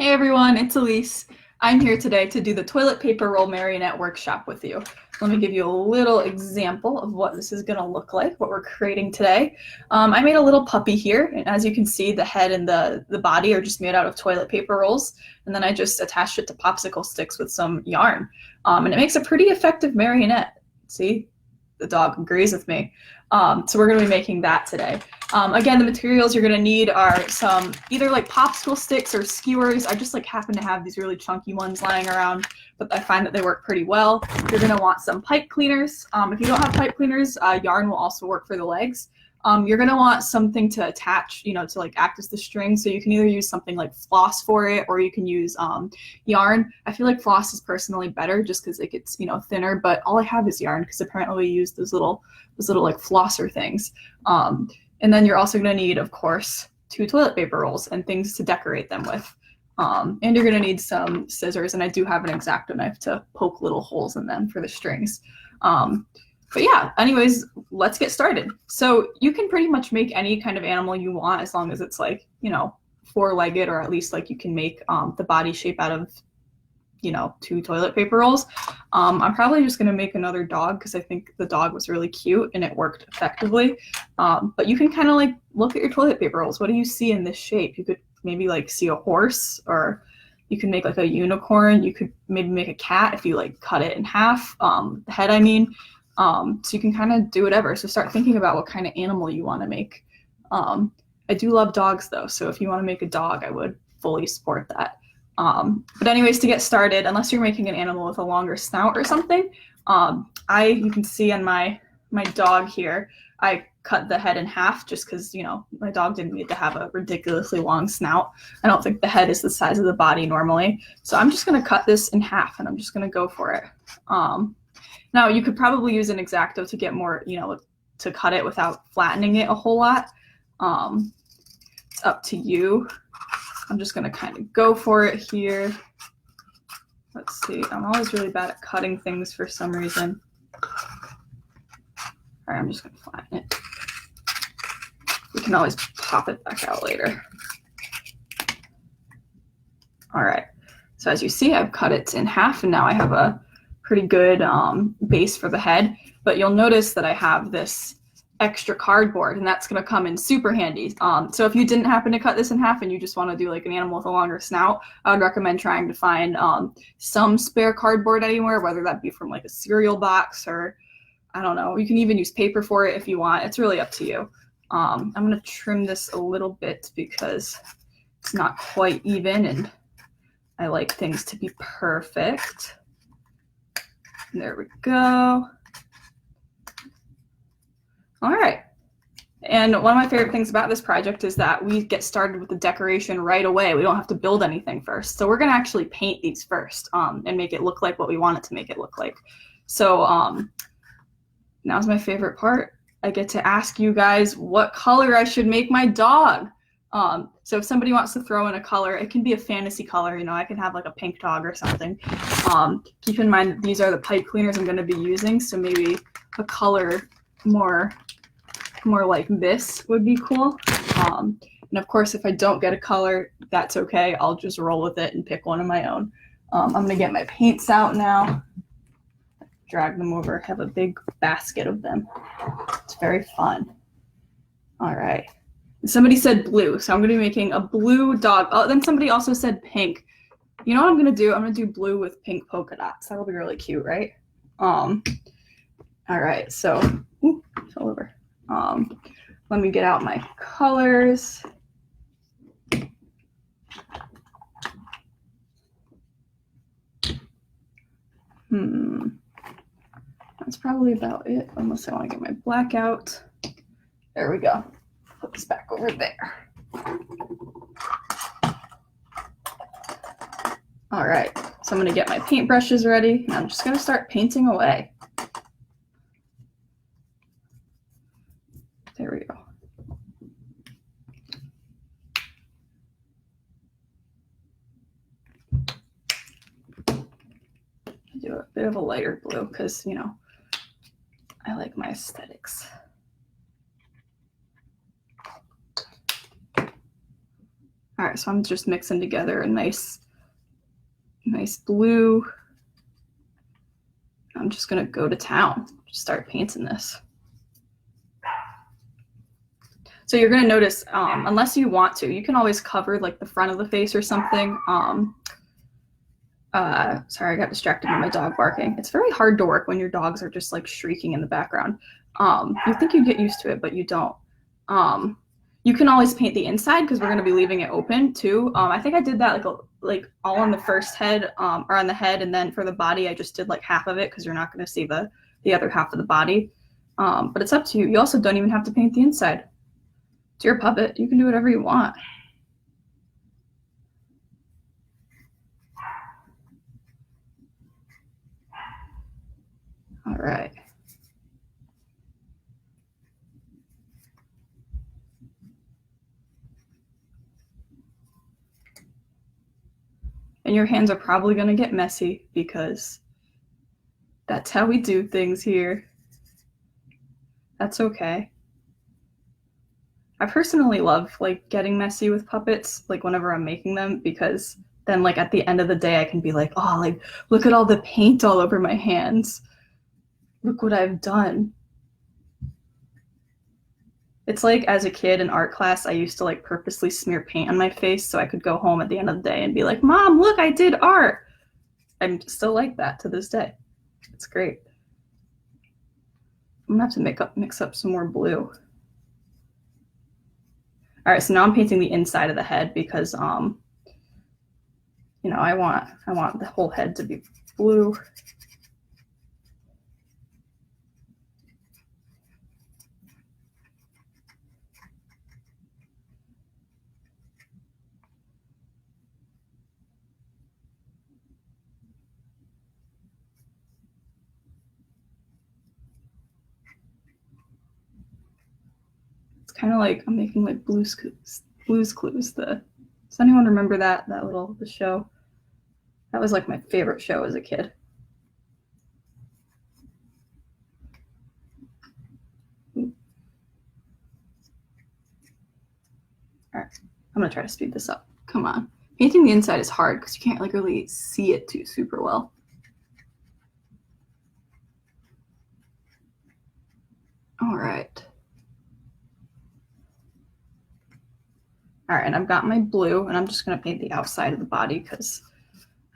Hey everyone, it's Elise. I'm here today to do the toilet paper roll marionette workshop with you. Let me give you a little example of what this is going to look like, what we're creating today. I made a little puppy here, and as you can see, the head and the body are just made out of toilet paper rolls, and then I just attached it to popsicle sticks with some yarn. And it makes a pretty effective marionette. See? The dog agrees with me. So we're going to be making that today. Again, the materials you're going to need are some either like popsicle sticks or skewers. I just like happen to have these really chunky ones lying around, but I find that they work pretty well. You're going to want some pipe cleaners. If you don't have pipe cleaners, yarn will also work for the legs. You're going to want something to attach, to like act as the string. So you can either use something like floss for it, or you can use yarn. I feel like floss is personally better just because it gets, thinner, but all I have is yarn because apparently we use those little like flosser things. And then you're also going to need, of course, 2 toilet paper rolls and things to decorate them with. And you're going to need some scissors, and I do have an X-Acto knife to poke little holes in them for the strings. But yeah, anyways, let's get started. So you can pretty much make any kind of animal you want as long as it's like, 4-legged, or at least like you can make the body shape out of, 2 toilet paper rolls. I'm probably just gonna make another dog because I think the dog was really cute and it worked effectively. But you can kind of like look at your toilet paper rolls. What do you see in this shape? You could maybe like see a horse, or you can make like a unicorn. You could maybe make a cat if you like cut it in half, the head, I mean. So you can kind of do whatever. So start thinking about what kind of animal you want to make. I do love dogs though, so if you want to make a dog, I would fully support that. But anyways, to get started, unless you're making an animal with a longer snout or something, you can see on my dog here, I cut the head in half just because, my dog didn't need to have a ridiculously long snout. I don't think the head is the size of the body normally. So I'm just going to cut this in half and I'm just going to go for it. Now, you could probably use an X-Acto to get more, to cut it without flattening it a whole lot. It's up to you. I'm just going to kind of go for it here. Let's see. I'm always really bad at cutting things for some reason. All right, I'm just going to flatten it. We can always pop it back out later. All right. So as you see, I've cut it in half, and now I have a pretty good base for the head. But you'll notice that I have this extra cardboard, and that's going to come in super handy. So if you didn't happen to cut this in half and you just want to do like an animal with a longer snout, I would recommend trying to find some spare cardboard anywhere, whether that be from like a cereal box, or I don't know, you can even use paper for it if you want. It's really up to you. I'm going to trim this a little bit because it's not quite even, and I like things to be perfect. There we go. All right. And one of my favorite things about this project is that we get started with the decoration right away. We don't have to build anything first. So we're going to actually paint these first and make it look like what we want it to make it look like. So now's my favorite part. I get to ask you guys what color I should make my dog. So if somebody wants to throw in a color, it can be a fantasy color. I can have like a pink dog or something. Keep in mind that these are the pipe cleaners I'm going to be using. So maybe a color more like this would be cool. And of course, if I don't get a color, that's okay. I'll just roll with it and pick one of my own. I'm going to get my paints out now. Drag them over. Have a big basket of them. It's very fun. All right. Somebody said blue, so I'm going to be making a blue dog. Oh, then somebody also said pink. You know what I'm going to do? I'm going to do blue with pink polka dots. That'll be really cute, right? All right, so it's all over. Let me get out my colors. That's probably about it, unless I want to get my black out. There we go. Put this back over there. All right, so I'm going to get my paintbrushes ready, and I'm just going to start painting away. There we go. Do a bit of a lighter blue because, I like my aesthetics. All right, so I'm just mixing together a nice blue. I'm just gonna go to town, just start painting this. So you're gonna notice, unless you want to, you can always cover like the front of the face or something. Sorry, I got distracted by my dog barking. It's very hard to work when your dogs are just like shrieking in the background. You think you get used to it, but you don't. You can always paint the inside because we're going to be leaving it open too. I think I did that like all on the first head, or on the head, and then for the body I just did like half of it because you're not going to see the other half of the body. But it's up to you. You also don't even have to paint the inside. It's your puppet. You can do whatever you want. All right. And your hands are probably going to get messy because that's how we do things here. That's okay. I personally love like getting messy with puppets, like whenever I'm making them, because then like at the end of the day I can be like, oh, like look at all the paint all over my hands. Look what I've done. It's like as a kid in art class, I used to like purposely smear paint on my face so I could go home at the end of the day and be like, Mom, look, I did art. I'm still like that to this day. It's great. I'm gonna have to mix up some more blue. All right, so now I'm painting the inside of the head because, you know, I want the whole head to be blue. Kind of like I'm making like Blue's Clues. Does anyone remember that the show? That was like my favorite show as a kid. All right, I'm gonna try to speed this up. Come on. Painting the inside is hard because you can't like really see it too super well. All right. All right, and I've got my blue, and I'm just gonna paint the outside of the body because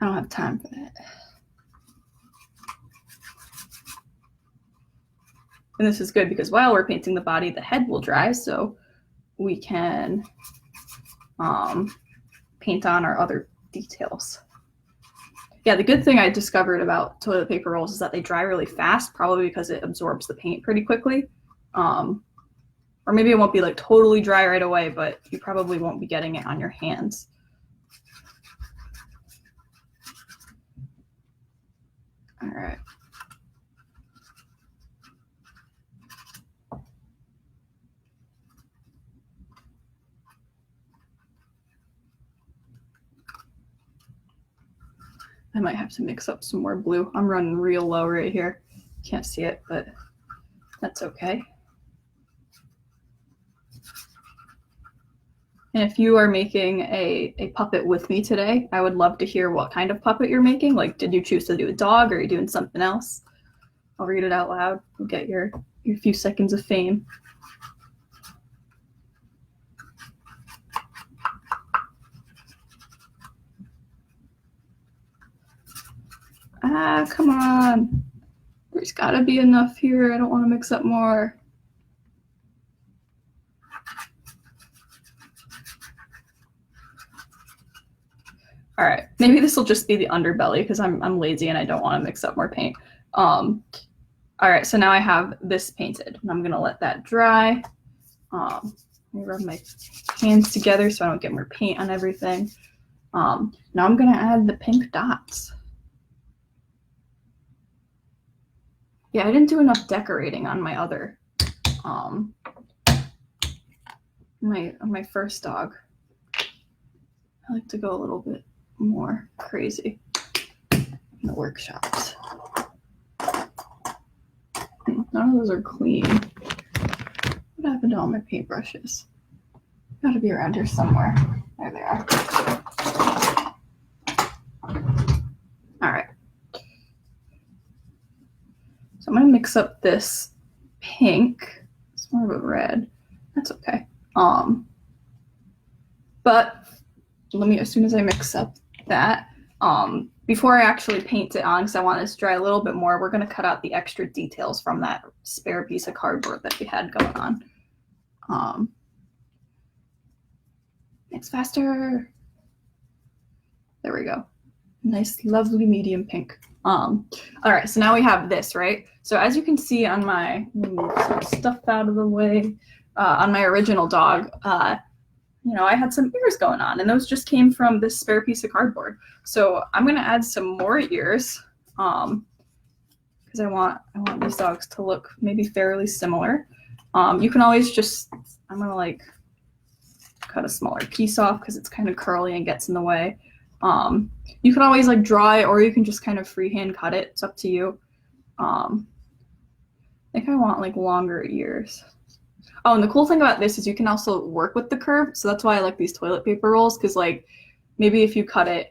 I don't have time for that. And this is good because while we're painting the body, the head will dry, so we can paint on our other details. Yeah, the good thing I discovered about toilet paper rolls is that they dry really fast, probably because it absorbs the paint pretty quickly. Or maybe it won't be like totally dry right away, but you probably won't be getting it on your hands. All right. I might have to mix up some more blue. I'm running real low right here. Can't see it, but that's okay. And if you are making a puppet with me today, I would love to hear what kind of puppet you're making. Like, did you choose to do a dog or are you doing something else? I'll read it out loud. You'll get your few seconds of fame. Ah, come on. There's gotta be enough here. I don't want to mix up more. All right, maybe this will just be the underbelly because I'm lazy and I don't want to mix up more paint. All right, so now I have this painted and I'm gonna let that dry. Let me rub my hands together so I don't get more paint on everything. Now I'm gonna add the pink dots. Yeah, I didn't do enough decorating on my other, my first dog. I like to go a little bit more crazy in the workshops. None of those are clean. What happened to all my paintbrushes? Gotta be around here somewhere. There they are. All right. So I'm going to mix up this pink. It's more of a red. That's okay. But let me, as soon as I mix up that, before I actually paint it on, because I want this to dry a little bit more, we're going to cut out the extra details from that spare piece of cardboard that we had going on. It's faster. There we go. Nice, lovely medium pink. All right, so now we have this, right? So as you can see on my, move some stuff out of the way, on my original dog, you know, I had some ears going on, and those just came from this spare piece of cardboard. So I'm gonna add some more ears, because I want these dogs to look maybe fairly similar. You can always just, I'm gonna like cut a smaller piece off because it's kind of curly and gets in the way. You can always like draw it, or you can just kind of freehand cut it. It's up to you. I think I want like longer ears. Oh, and the cool thing about this is you can also work with the curve. So that's why I like these toilet paper rolls, because like maybe if you cut it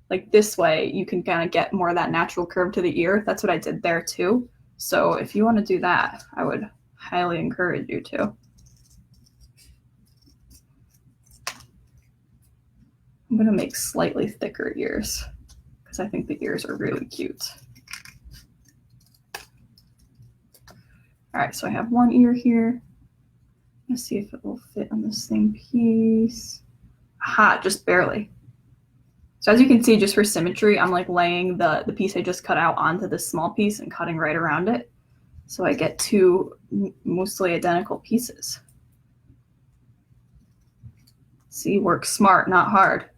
like this way, you can kind of get more of that natural curve to the ear. That's what I did there too. So if you want to do that, I would highly encourage you to. I'm going to make slightly thicker ears because I think the ears are really cute. All right, so I have one ear here. Let's see if it will fit on the same piece. Aha, just barely. So as you can see, just for symmetry, I'm like laying the piece I just cut out onto this small piece and cutting right around it. So I get two mostly identical pieces. See, work smart, not hard.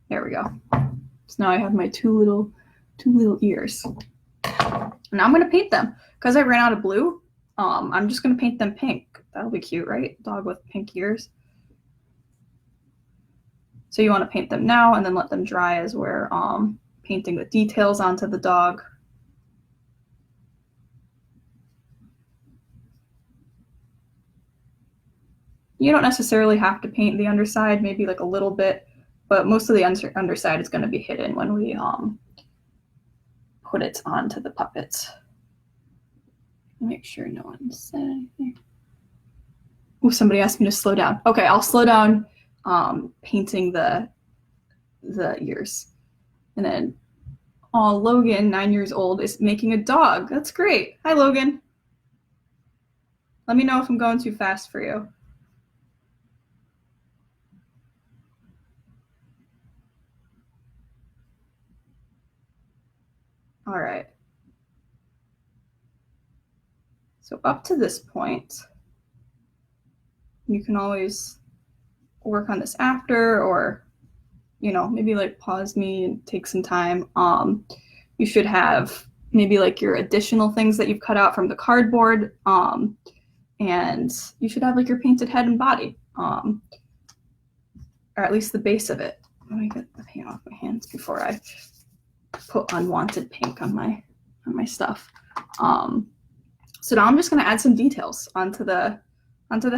There we go. So now I have my two little ears. Now I'm gonna paint them. Because I ran out of blue, I'm just gonna paint them pink. That'll be cute, right? Dog with pink ears. So you want to paint them now and then let them dry as we're painting the details onto the dog. You don't necessarily have to paint the underside, maybe like a little bit, but most of the underside is going to be hidden when we put it onto the puppets. Make sure no one said anything. Oh, somebody asked me to slow down. Okay, I'll slow down painting the ears. And then, oh, Logan, 9 years old, is making a dog. That's great. Hi, Logan. Let me know if I'm going too fast for you. All right. So up to this point, you can always work on this after, or, you know, maybe like pause me and take some time. You should have maybe like your additional things that you've cut out from the cardboard, and you should have like your painted head and body, or at least the base of it. Let me get the paint off my hands before I put unwanted pink on my stuff. So now I'm just going to add some details onto the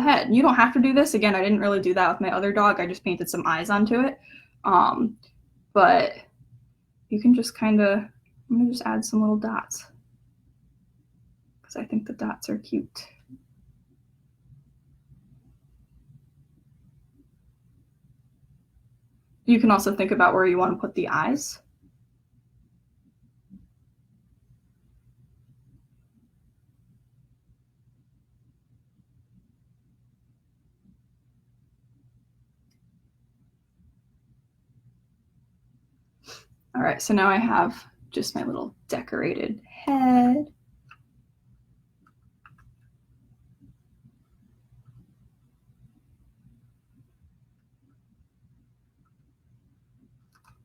head. You don't have to do this. Again, I didn't really do that with my other dog. I just painted some eyes onto it. But you can just kind of, I'm going to just add some little dots because I think the dots are cute. You can also think about where you want to put the eyes. All right, so now I have just my little decorated head.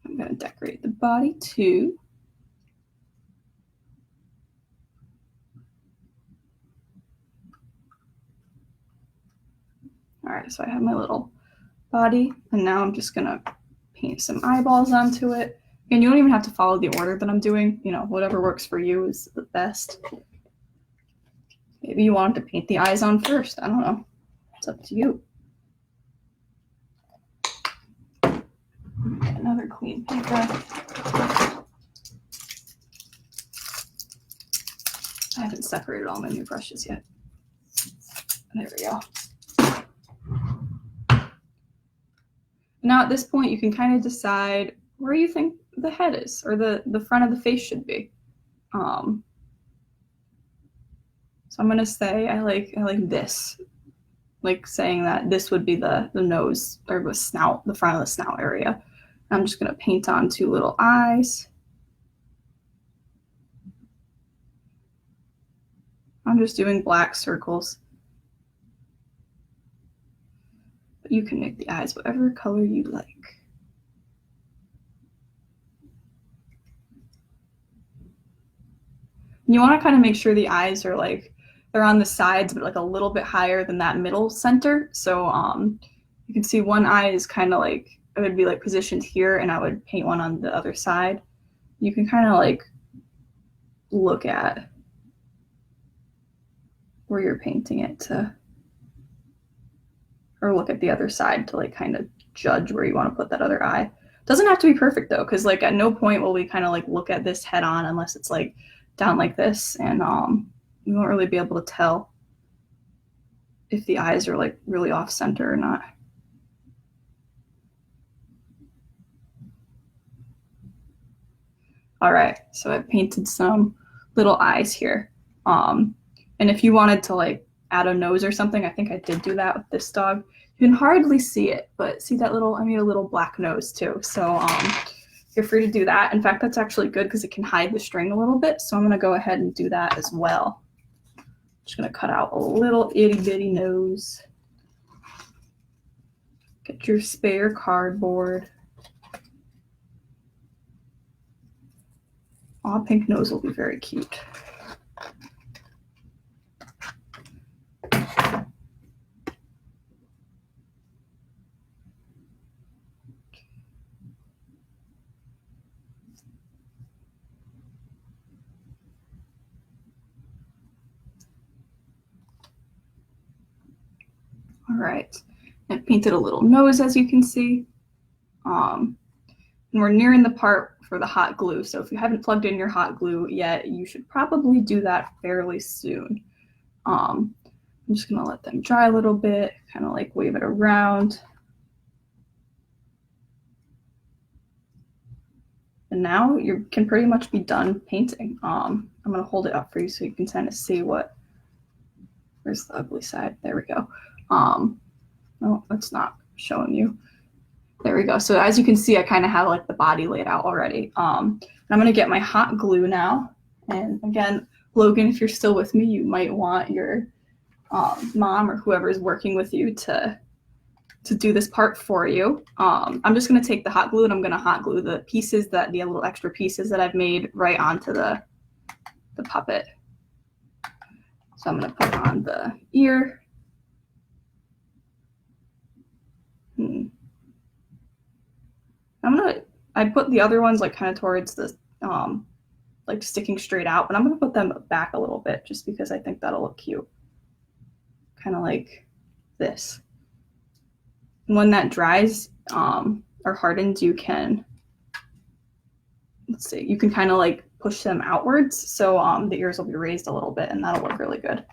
I'm going to decorate the body too. All right, so I have my little body, and now I'm just going to paint some eyeballs onto it. And you don't even have to follow the order that I'm doing. You know, whatever works for you is the best. Maybe you want to paint the eyes on first. I don't know. It's up to you. and clean paper. I haven't separated all my new brushes yet. There we go. Now at this point, you can kind of decide where you think the head is, or the front of the face should be. So I'm gonna say I like this, like saying that this would be the nose or the snout, the front of the snout area. I'm just gonna paint on 2 little eyes. I'm just doing black circles. But you can make the eyes whatever color you like. You want to kind of make sure the eyes are like, they're on the sides, but like a little bit higher than that middle center. So you can see one eye is kind of like, it would be like positioned here, and I would paint one on the other side. You can kind of like look at where you're painting it to, or look at the other side to like kind of judge where you want to put that other eye. Doesn't have to be perfect though, because like at no point will we kind of like look at this head on unless it's like down like this, and you won't really be able to tell if the eyes are like really off center or not. All right, so I've painted some little eyes here. And if you wanted to like add a nose or something, I think I did do that with this dog. You can hardly see it, but see that little, I made a little black nose too. So you're free to do that. In fact, that's actually good because it can hide the string a little bit. So I'm gonna go ahead and do that as well. Just gonna cut out a little itty bitty nose. Get your spare cardboard. Aw, pink nose will be very cute. All right, I painted a little nose, as you can see. And we're nearing the part for the hot glue. So if you haven't plugged in your hot glue yet, you should probably do that fairly soon. I'm just gonna let them dry a little bit, kind of like wave it around. And now you can pretty much be done painting. I'm gonna hold it up for you so you can kind of see where's the ugly side? There we go. No, that's not showing you. There we go. So as you can see, I kind of have like the body laid out already. And I'm gonna get my hot glue now. And again, Logan, if you're still with me, you might want your mom or whoever is working with you to do this part for you. I'm just gonna take the hot glue and I'm gonna hot glue the pieces, the little extra pieces that I've made right onto the puppet. So I'm gonna put on the ear. I put the other ones like kind of towards the like sticking straight out, but I'm gonna put them back a little bit just because I think that'll look cute. Kind of like this. And when that dries or hardens, you can, let's see, you can kind of like push them outwards. So the ears will be raised a little bit and that'll look really good.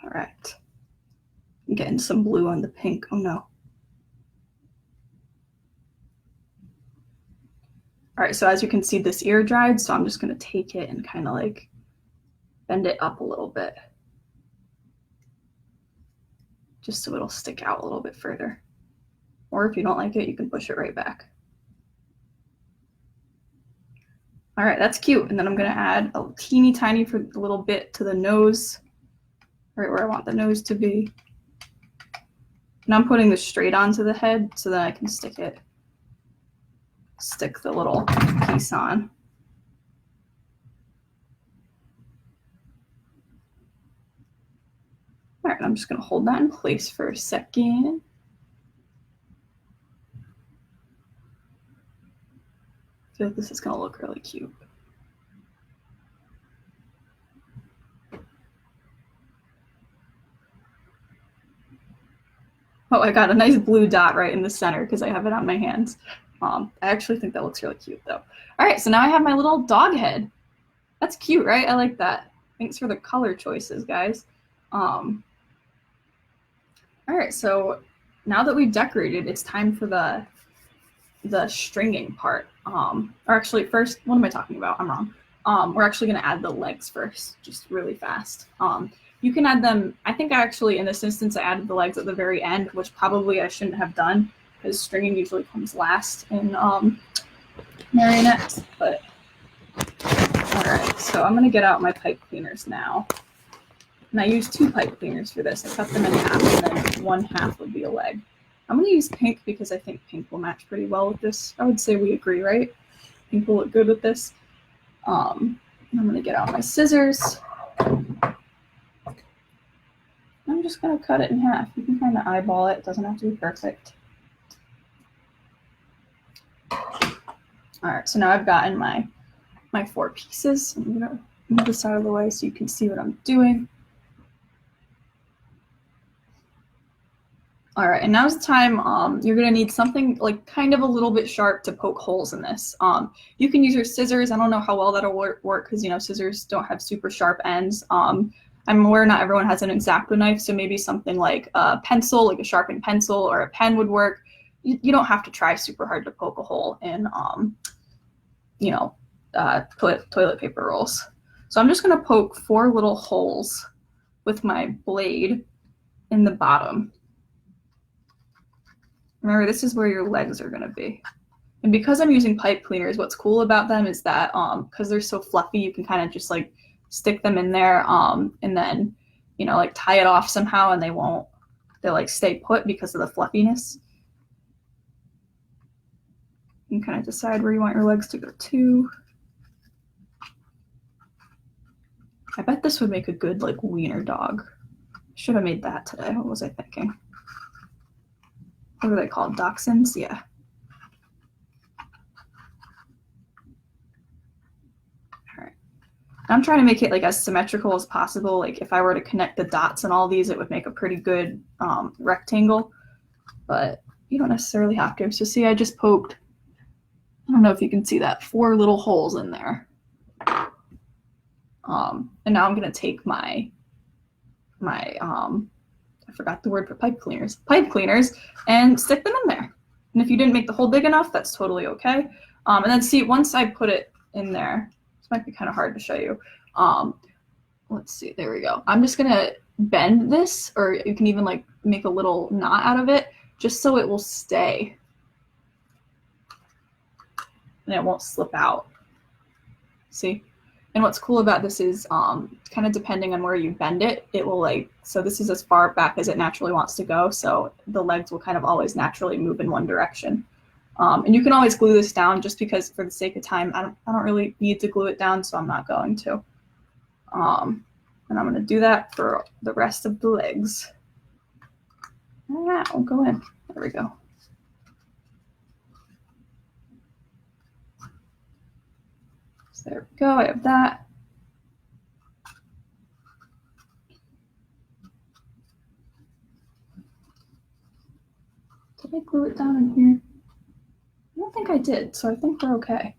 All right, I'm getting some blue on the pink. Oh no. All right, so as you can see, this ear dried, so I'm just gonna take it and kind of like bend it up a little bit, just so it'll stick out a little bit further. Or if you don't like it, you can push it right back. All right, that's cute. And then I'm gonna add a teeny tiny for a little bit to the nose, right where I want the nose to be. And I'm putting this straight onto the head so that I can stick the little piece on. All right, I'm just gonna hold that in place for a second. feel like this is gonna look really cute. Oh, I got a nice blue dot right in the center because I have it on my hands. I actually think that looks really cute though. All right, so now I have my little dog head. That's cute, right? I like that. Thanks for the color choices, guys. All right, so now that we've decorated, it's time for the stringing part. Or actually, first, what am I talking about? I'm wrong. We're actually going to add the legs first, just really fast. You can add them. I think actually in this instance I added the legs at the very end, which probably I shouldn't have done because stringing usually comes last in Marionette. But all right, so I'm gonna get out my pipe cleaners now, and I used 2 pipe cleaners for this. I cut them in half, and then 1/2 would be a leg. I'm gonna use pink because I think pink will match pretty well with this. I would say we agree, right? Pink will look good with this. I'm gonna get out my scissors. I'm just going to cut it in half. You can kind of eyeball it. It doesn't have to be perfect. All right, so now I've gotten my 4 pieces. I'm going to move this out of the way so you can see what I'm doing. All right, and now's the time you're going to need something like kind of a little bit sharp to poke holes in this. You can use your scissors. I don't know how well that'll work because, you know, scissors don't have super sharp ends. I'm aware not everyone has an X-Acto knife, so maybe something like a pencil, like a sharpened pencil or a pen would work. You don't have to try super hard to poke a hole in, you know, toilet paper rolls. So I'm just going to poke 4 little holes with my blade in the bottom. Remember, this is where your legs are going to be. And because I'm using pipe cleaners, what's cool about them is that because they're so fluffy, you can kind of just like stick them in there and then, you know, like tie it off somehow and they'll like stay put because of the fluffiness. You can kind of decide where you want your legs to go to. I bet this would make a good like wiener dog. Should have made that today. What was I thinking? What are they called? Dachshunds? Yeah. All right. I'm trying to make it like as symmetrical as possible. Like if I were to connect the dots and all these, it would make a pretty good rectangle, but you don't necessarily have to. So see, I just poked, I don't know if you can see that, 4 little holes in there. And now I'm going to take my I forgot the word for pipe cleaners, and stick them in there. And if you didn't make the hole big enough, that's totally okay. And then see, once I put it in there, this might be kind of hard to show you. Let's see, there we go. I'm just gonna bend this, or you can even like make a little knot out of it, just so it will stay. And it won't slip out. See? And what's cool about this is kind of depending on where you bend it, it will like, so this is as far back as it naturally wants to go. So the legs will kind of always naturally move in one direction. And you can always glue this down just because for the sake of time, I don't really need to glue it down, so I'm not going to. And I'm going to do that for the rest of the legs. Yeah, I'll go in. There we go. So there we go. I have that. Did I glue it down in here? I don't think I did, so I think we're okay.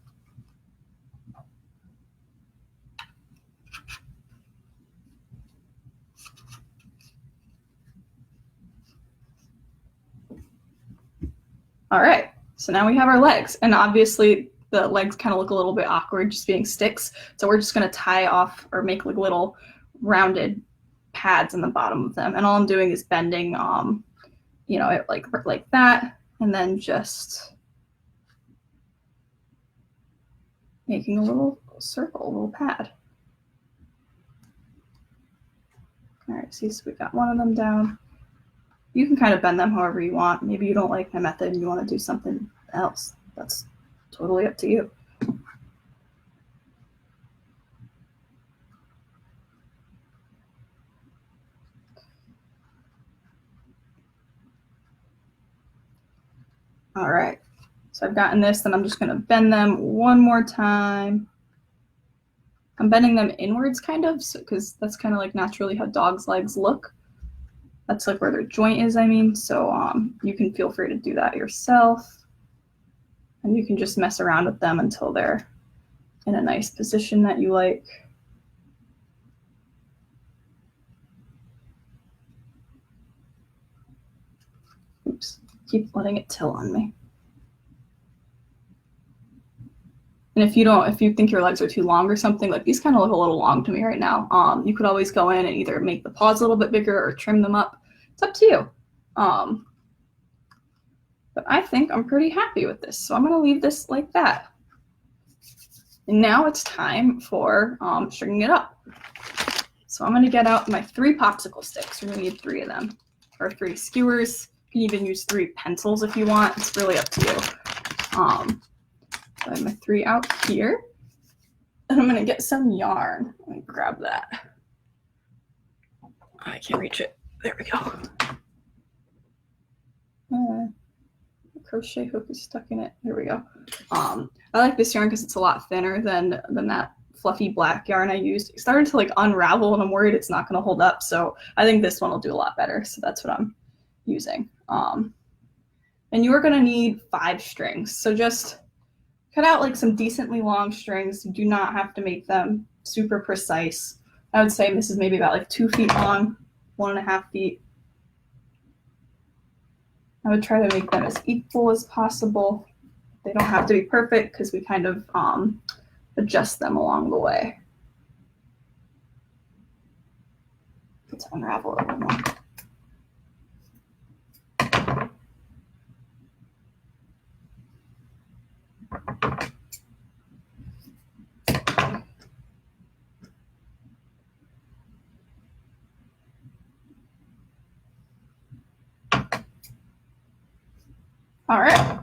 All right, so now we have our legs, and obviously the legs kind of look a little bit awkward just being sticks, so we're just going to tie off or make like little rounded pads in the bottom of them, and all I'm doing is bending, you know, it like that, and then just making a little circle, a little pad. All right, see, so we got one of them down. You can kind of bend them however you want. Maybe you don't like my method and you want to do something else. That's totally up to you. All right, So I've gotten this, then I'm just gonna bend them one more time. I'm bending them inwards kind of, because that's kind of like naturally how dogs' legs look. That's like where their joint is, I mean. So you can feel free to do that yourself. And you can just mess around with them until they're in a nice position that you like. Oops, keep letting it tilt on me. And if you think your legs are too long or something, like these kind of look a little long to me right now, you could always go in and either make the paws a little bit bigger or trim them up. It's up to you. But I think I'm pretty happy with this. So I'm gonna leave this like that. And now it's time for stringing it up. So I'm gonna get out my 3 popsicle sticks. We're gonna need 3 of them, or 3 skewers. You can even use 3 pencils if you want. It's really up to you. So I have my 3 out here. And I'm gonna get some yarn. Let me grab that. I can't reach it. There we go. The crochet hook is stuck in it. There we go. I like this yarn because it's a lot thinner than that fluffy black yarn I used. It started to like unravel and I'm worried it's not gonna hold up. So I think this one will do a lot better. So that's what I'm using. And you are gonna need 5 strings. So just cut out like some decently long strings. You do not have to make them super precise. I would say this is maybe about like 2 feet long, 1.5 feet. I would try to make them as equal as possible. They don't have to be perfect because we kind of adjust them along the way. Let's unravel it a little more. All right,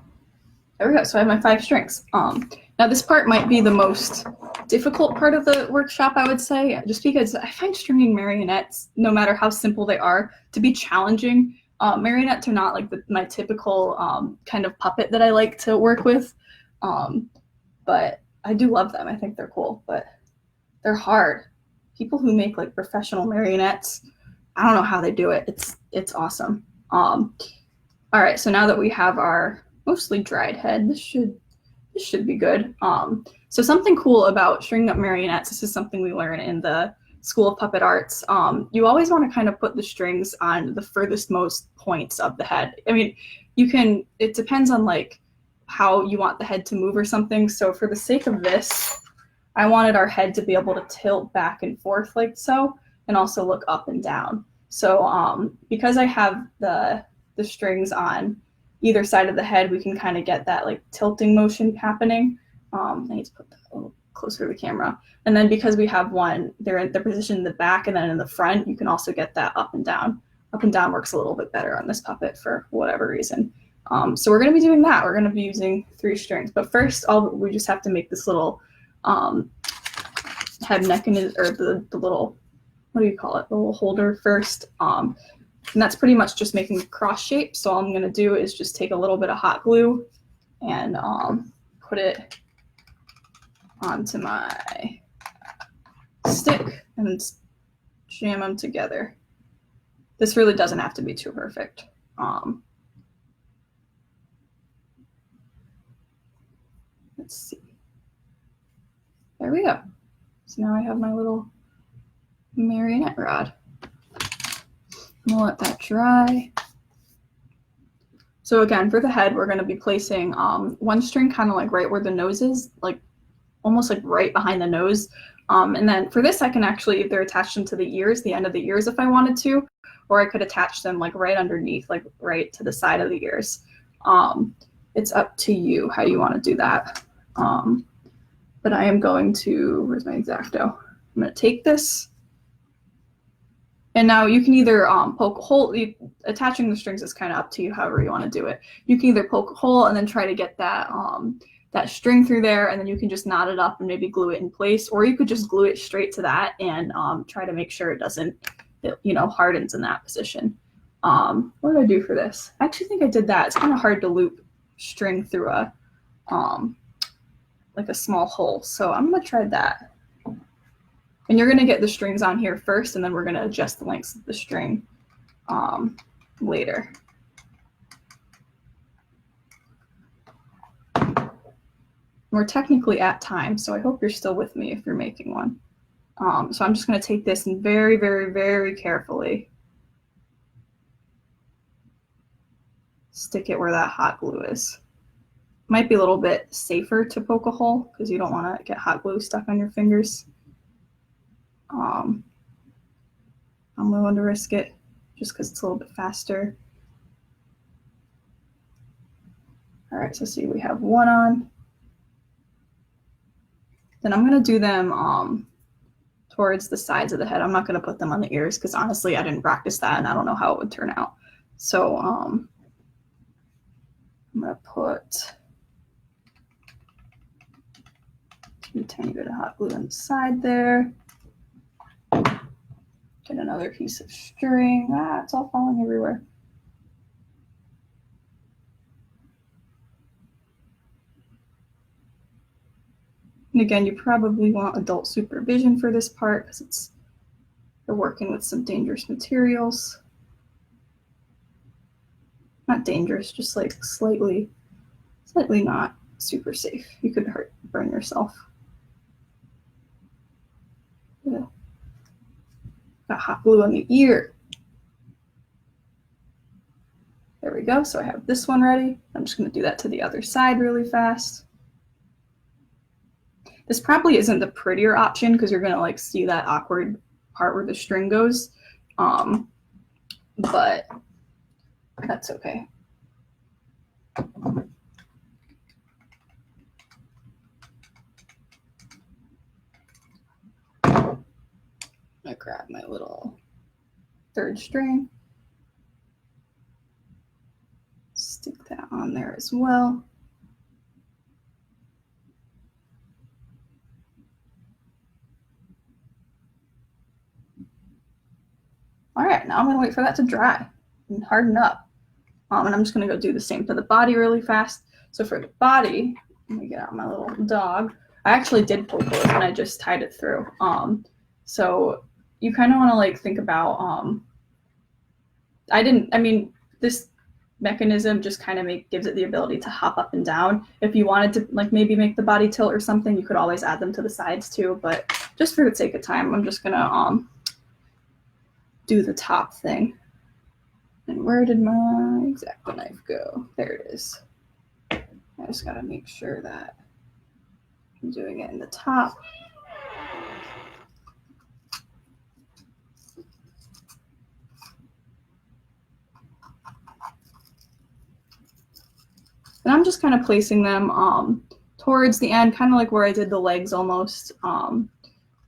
there we go. So I have my 5 strings. Now this part might be the most difficult part of the workshop, I would say, just because I find stringing marionettes, no matter how simple they are, to be challenging. Marionettes are not like my typical kind of puppet that I like to work with, but I do love them. I think they're cool, but they're hard. People who make like professional marionettes, I don't know how they do it. It's awesome. All right, so now that we have our mostly dried head, this should be good. So something cool about stringing up marionettes, this is something we learn in the School of Puppet Arts. You always want to kind of put the strings on the furthest most points of the head. I mean, it depends on like how you want the head to move or something. So for the sake of this, I wanted our head to be able to tilt back and forth like so, and also look up and down. So because I have the strings on either side of the head, we can kind of get that like tilting motion happening. I need to put that a little closer to the camera. And then because we have one, they're positioned in the back and then in the front, you can also get that up and down. Up and down works a little bit better on this puppet for whatever reason. So we're gonna be doing that. We're gonna be using 3 strings, but first we just have to make this little head mechanism, or the little, what do you call it? The little holder first. And that's pretty much just making a cross shape. So all I'm gonna do is just take a little bit of hot glue and put it onto my stick and jam them together. This really doesn't have to be too perfect. Let's see. There we go. So now I have my little marionette rod. We'll let that dry. So again, for the head, we're going to be placing 1 string kind of like right where the nose is, like almost like right behind the nose. And then for this, I can actually either attach them to the ears, the end of the ears if I wanted to, or I could attach them like right underneath, like right to the side of the ears. It's up to you how you want to do that. But I am going to, where's my X-Acto? I'm going to take this. And now you can either poke a hole. Attaching the strings is kind of up to you, however you want to do it. You can either poke a hole and then try to get that that string through there, and then you can just knot it up and maybe glue it in place, or you could just glue it straight to that and try to make sure it doesn't, hardens in that position. What did I do for this? I actually think I did that. It's kind of hard to loop string through a like a small hole. So I'm gonna try that. And you're gonna get the strings on here first, and then we're gonna adjust the lengths of the string later. We're technically at time, so I hope you're still with me if you're making one. So I'm just gonna take this and very, very, very carefully stick it where that hot glue is. Might be a little bit safer to poke a hole because you don't want to get hot glue stuck on your fingers. I'm willing to risk it just because it's a little bit faster. All right, so see, we have one on. Then I'm gonna do them towards the sides of the head. I'm not gonna put them on the ears because honestly, I didn't practice that and I don't know how it would turn out. So I'm gonna put a tiny bit of hot glue inside there. Get another piece of string. Ah, it's all falling everywhere. And again, you probably want adult supervision for this part because you're working with some dangerous materials. Not dangerous, just like slightly not super safe. You could burn yourself. Yeah. Got hot glue on the ear. There we go. So I have this one ready. I'm just going to do that to the other side really fast. This probably isn't the prettier option because you're going to like see that awkward part where the string goes. But that's okay. I grab my little third string, stick that on there as well. All right, now I'm gonna wait for that to dry and harden up. And I'm just gonna go do the same to the body really fast. So for the body, let me get out my little dog. I actually did poke it and I just tied it through. So you kind of want to like think about, this mechanism just kind of gives it the ability to hop up and down. If you wanted to like maybe make the body tilt or something, you could always add them to the sides too, but just for the sake of time, I'm just gonna do the top thing. And where did my X-Acto knife go? There it is. I just gotta make sure that I'm doing it in the top. And I'm just kind of placing them towards the end, kind of like where I did the legs almost.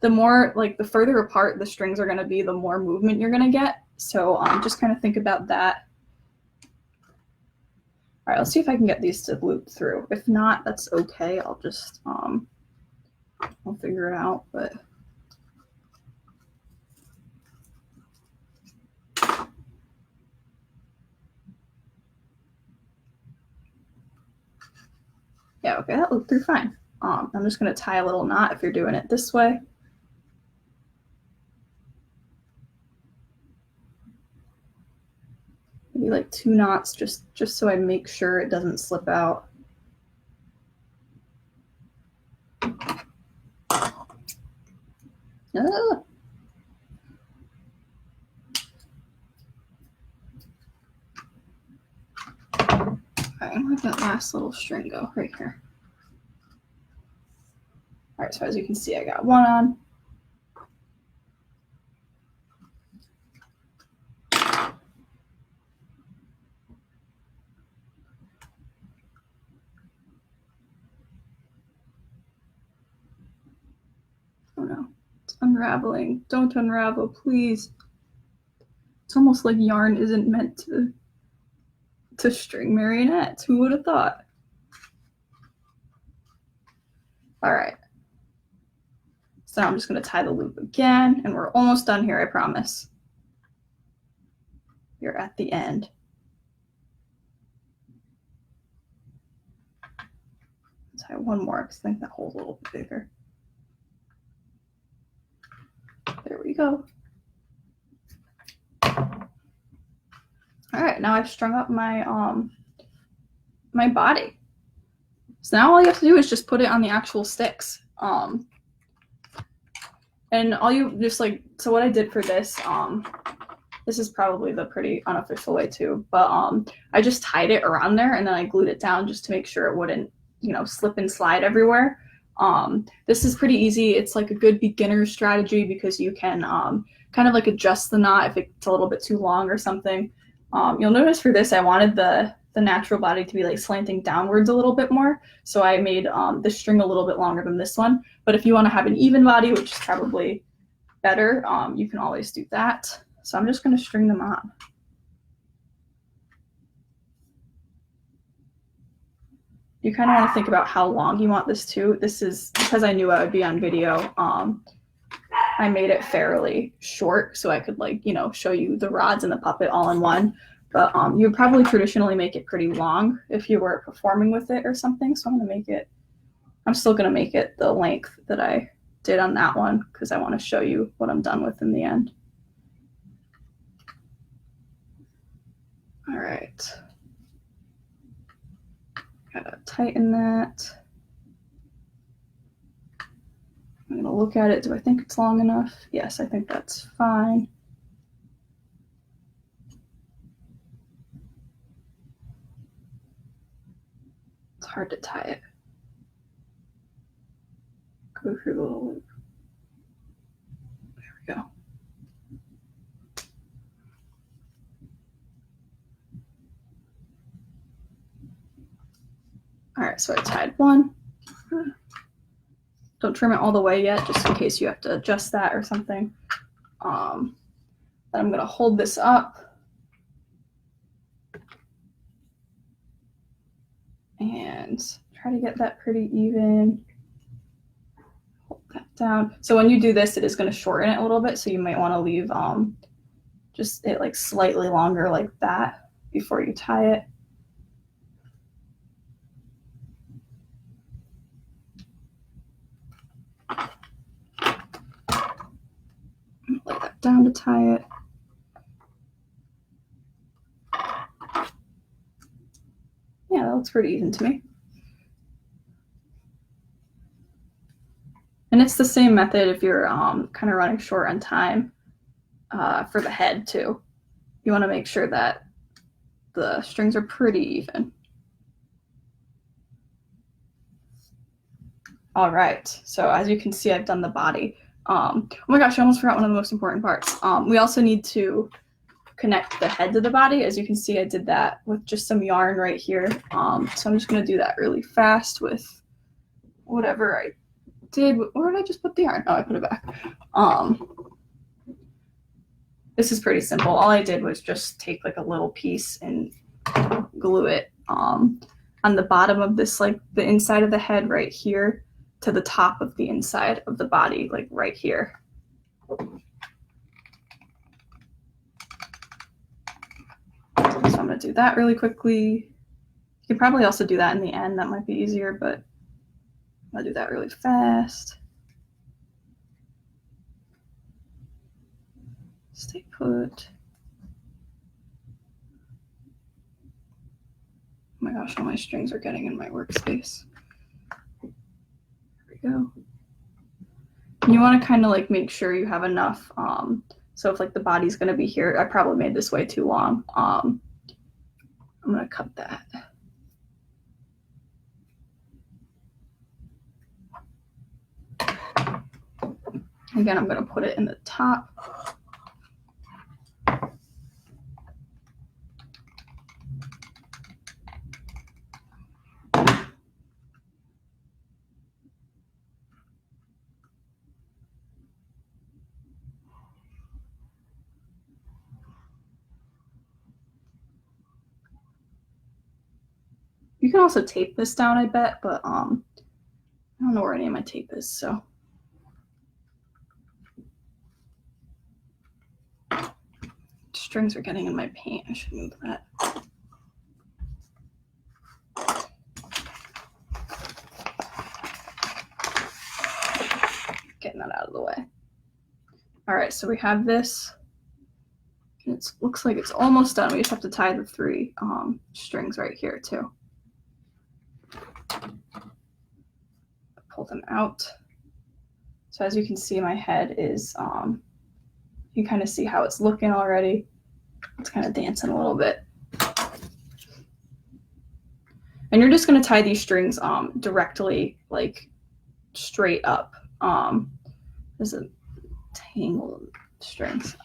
The more, like the further apart the strings are going to be, the more movement you're going to get. So just kind of think about that. All right, let's see if I can get these to loop through. If not, that's okay. I'll just, I'll figure it out, but. Yeah, okay, that looped through fine. I'm just gonna tie a little knot if you're doing it this way. Maybe like 2 knots, just so I make sure it doesn't slip out. Ah. Okay, where'd that last little string go? Right here. All right, so as you can see, I got one on. Oh no, it's unraveling. Don't unravel, please. It's almost like yarn isn't meant to string marionettes. Who would have thought? All right. So now I'm just going to tie the loop again, and we're almost done here, I promise. You're at the end. tie one more because I think that hole's a little bit bigger. There we go. All right, now I've strung up my my body. So now all you have to do is just put it on the actual sticks. And all you just like, so what I did for this, this is probably the pretty unofficial way too, but I just tied it around there and then I glued it down just to make sure it wouldn't, you know, slip and slide everywhere. This is pretty easy. It's like a good beginner strategy because you can kind of like adjust the knot if it's a little bit too long or something. You'll notice for this, I wanted the natural body to be like slanting downwards a little bit more. So I made this string a little bit longer than this one. But if you want to have an even body, which is probably better, you can always do that. So I'm just going to string them on. You kind of want to think about how long you want this too. This is because I knew I would be on video. I made it fairly short so I could, like, you know, show you the rods and the puppet all in one. But you would probably traditionally make it pretty long if you were performing with it or something. So I'm going to make it, I'm still going to make it the length that I did on that one because I want to show you what I'm done with in the end. All right. Gotta tighten that. I'm going to look at it. Do I think it's long enough? Yes, I think that's fine. It's hard to tie it. Go through the little loop. There we go. All right, so I tied one. Don't trim it all the way yet, just in case you have to adjust that or something. Then I'm gonna hold this up. And try to get that pretty even. Hold that down. So when you do this, it is going to shorten it a little bit. So you might want to leave just it like slightly longer like that before you tie it. Lay that down to tie it. Yeah, that looks pretty even to me. And it's the same method if you're kind of running short on time for the head too. You want to make sure that the strings are pretty even. All right, so as you can see, I've done the body. Oh my gosh, I almost forgot one of the most important parts. We also need to connect the head to the body. As you can see, I did that with just some yarn right here. So I'm just going to do that really fast with whatever I did. Where did I just put the yarn? Oh, I put it back. This is pretty simple. All I did was just take like a little piece and glue it on the bottom of this, like the inside of the head right here to the top of the inside of the body, like right here. So I'm going to do that really quickly. You can probably also do that in the end. That might be easier, but I'm going to do that really fast. Stay put. Oh my gosh, all my strings are getting in my workspace. There we go. And you want to kind of like make sure you have enough. So if like the body's going to be here, I probably made this way too long. I'm going to cut that. Again, I'm going to put it in the top. You can also tape this down, I bet, but I don't know where any of my tape is, so. Strings are getting in my paint. I should move that. All right, so we have this. It looks like it's almost done. We just have to tie the 3 strings right here too. Pull them out. So as you can see, my head is, you can kind of see how it's looking already. It's kind of dancing a little bit. And you're just going to tie these strings directly, like straight up. There's a tangle of strings.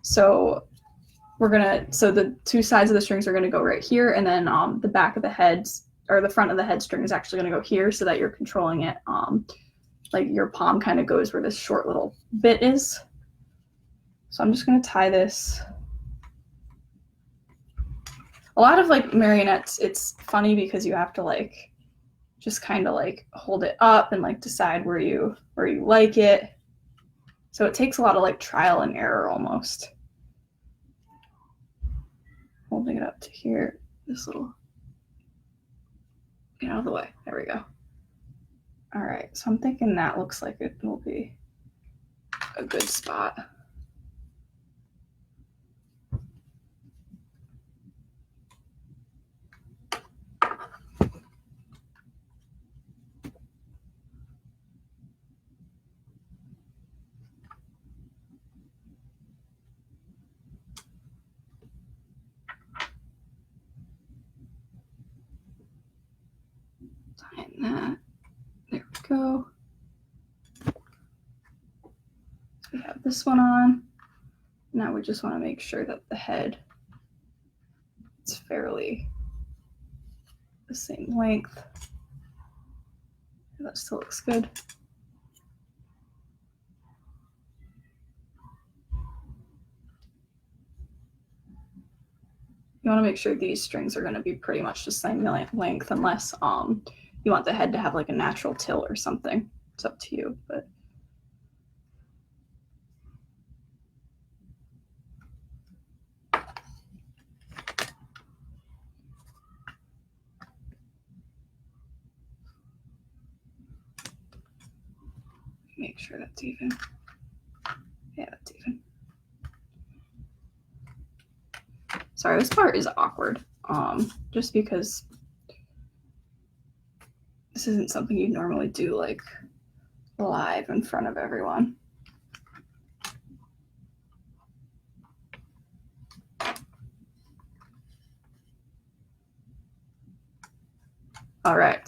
So the 2 sides of the strings are going to go right here, and then the back of the heads, or the front of the head string, is actually going to go here, so that you're controlling it. Like your palm kind of goes where this short little bit is. So I'm just going to tie this. A lot of like marionettes, it's funny because you have to like just kind of like hold it up and like decide where you like it. So it takes a lot of like trial and error almost. Holding it up to here, this little, get out of the way. There we go. All right, so I'm thinking that looks like it will be a good spot. Tying that. There we go. So we have this one on. Now we just want to make sure that the head is fairly the same length. That still looks good. You want to make sure these strings are going to be pretty much the same length, unless you want the head to have like a natural tilt or something. It's up to you, but make sure that's even. Yeah, that's even. Sorry, this part is awkward, just because this isn't something you normally do like live in front of everyone. All right,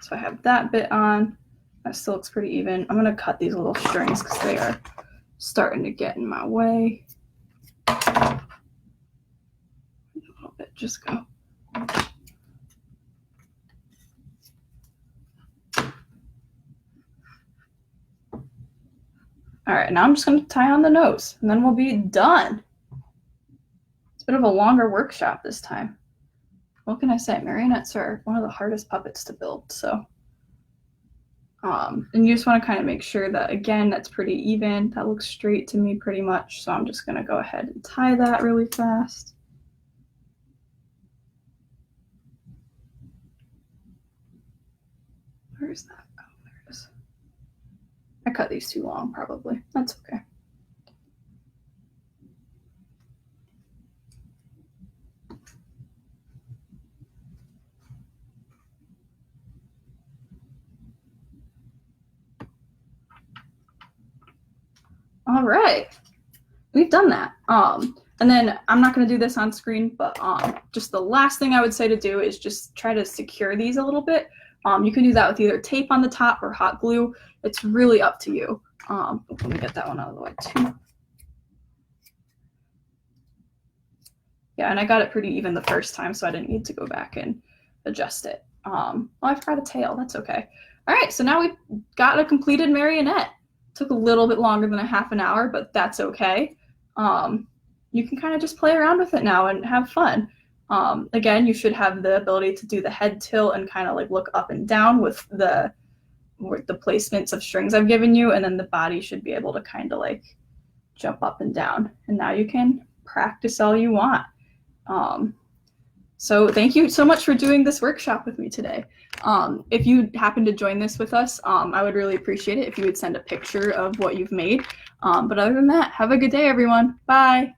so I have that bit on. That still looks pretty even. I'm gonna cut these little strings because they are starting to get in my way. A little bit, just go. All right, now I'm just going to tie on the nose, and then we'll be done. It's a bit of a longer workshop this time. What can I say? Marionettes are one of the hardest puppets to build, so. And you just want to kind of make sure that, again, that's pretty even. That looks straight to me pretty much, so I'm just going to go ahead and tie that really fast. Where's that? Oh, there it is. I cut these too long, probably. That's okay. All right, we've done that. And then I'm not going to do this on screen, but just the last thing I would say to do is just try to secure these a little bit. You can do that with either tape on the top or hot glue. It's really up to you. Let me get that one out of the way too. Yeah, and I got it pretty even the first time, so I didn't need to go back and adjust it. Oh, I forgot a tail. That's okay. All right, so now we've got a completed marionette. Took a little bit longer than a half an hour, but that's okay. You can kind of just play around with it now and have fun. Again, you should have the ability to do the head tilt and kind of like look up and down with the placements of strings I've given you, and then the body should be able to kind of like jump up and down. And now you can practice all you want. So thank you so much for doing this workshop with me today. If you happen to join this with us, I would really appreciate it if you would send a picture of what you've made. But other than that, have a good day, everyone. Bye.